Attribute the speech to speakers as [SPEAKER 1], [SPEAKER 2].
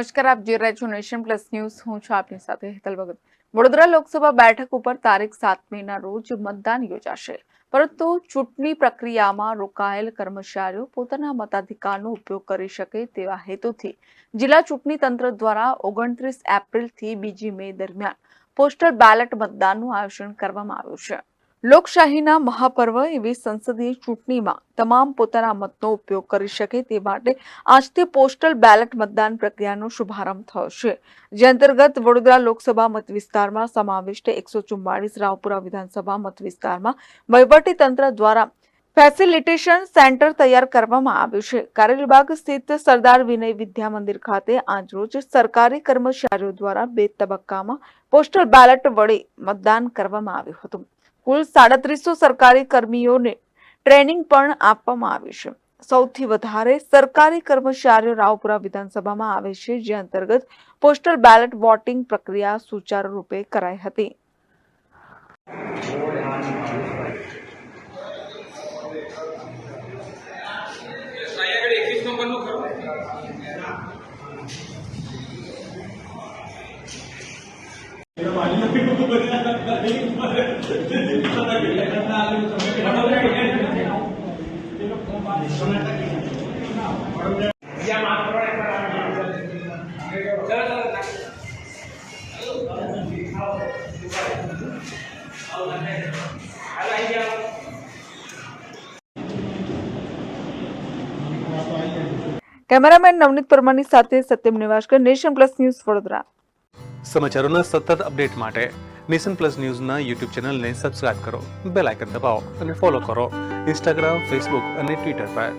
[SPEAKER 1] નમસ્કાર, આપ જોઈ રહ્યા છો નેશન પ્લસ ન્યૂઝ. હું છું આપની સાથે હેતલ ભગત. વડોદરા લોકસભા બેઠક ઉપર તારીખ 7 મેના રોજ મતદાન યોજાશે, પરંતુ ચૂંટણી પ્રક્રિયામાં રોકાયેલ કર્મચારીઓ પોતાના મતાધિકારનો ઉપયોગ કરી શકે તેવા હેતુથી જિલ્લા ચૂંટણી તંત્ર દ્વારા 29 એપ્રિલથી 2 મે દરમિયાન પોસ્ટલ બેલેટ મતદાનનું આયોજન કરવામાં આવ્યું છે. લોકશાહીના મહાપર્વ એવી સંસદીય ચૂંટણીમાં તમામ પોતાના મતનો ઉપયોગ કરી શકે તે માટે આજથી પોસ્ટલ બેલેટ મતદાન પ્રક્રિયાનો શુભારંભ થયો છે. જે અંતર્ગત વડોદરા લોકસભા મત વિસ્તારમાં સમાવિષ્ટ 144 રાવપુરા વિધાનસભા મત વિસ્તારમાં વહીવટી તંત્ર દ્વારા ફેસિલિટેશન સેન્ટર તૈયાર કરવામાં આવ્યું છે. કાર્ય વિભાગ સ્થિત સરદાર વિનય વિદ્યા મંદિર ખાતે આજરોજ સરકારી કર્મચારીઓ દ્વારા 2 તબક્કામાં પોસ્ટલ બેલેટ વડે મતદાન કરવામાં આવ્યું હતું. કુલ 3700 સરકારી કર્મીઓને ટ્રેનિંગ પણ આપવામાં આવી છે. સૌથી વધારે સરકારી કર્મચારીઓ રાવપુરા વિધાનસભામાં આવે છે, જે અંતર્ગત પોસ્ટલ બેલેટ વોટિંગ પ્રક્રિયા સુચારુ રૂપે કરાઈ હતી. કેમેરામેન નવનીત પરમારની સાથે Satyam Nivaskar, Nation Plus News, Vadodara.
[SPEAKER 2] સમાચારોના સતત અપડેટ માટે નેશન પ્લસ ન્યૂઝના યુટ્યુબ ચેનલને સબસ્ક્રાઇબ કરો, બેલ આઇકન દબાવો અને ફોલો કરો ઇન્સ્ટાગ્રામ, ફેસબુક અને ટ્વિટર પર.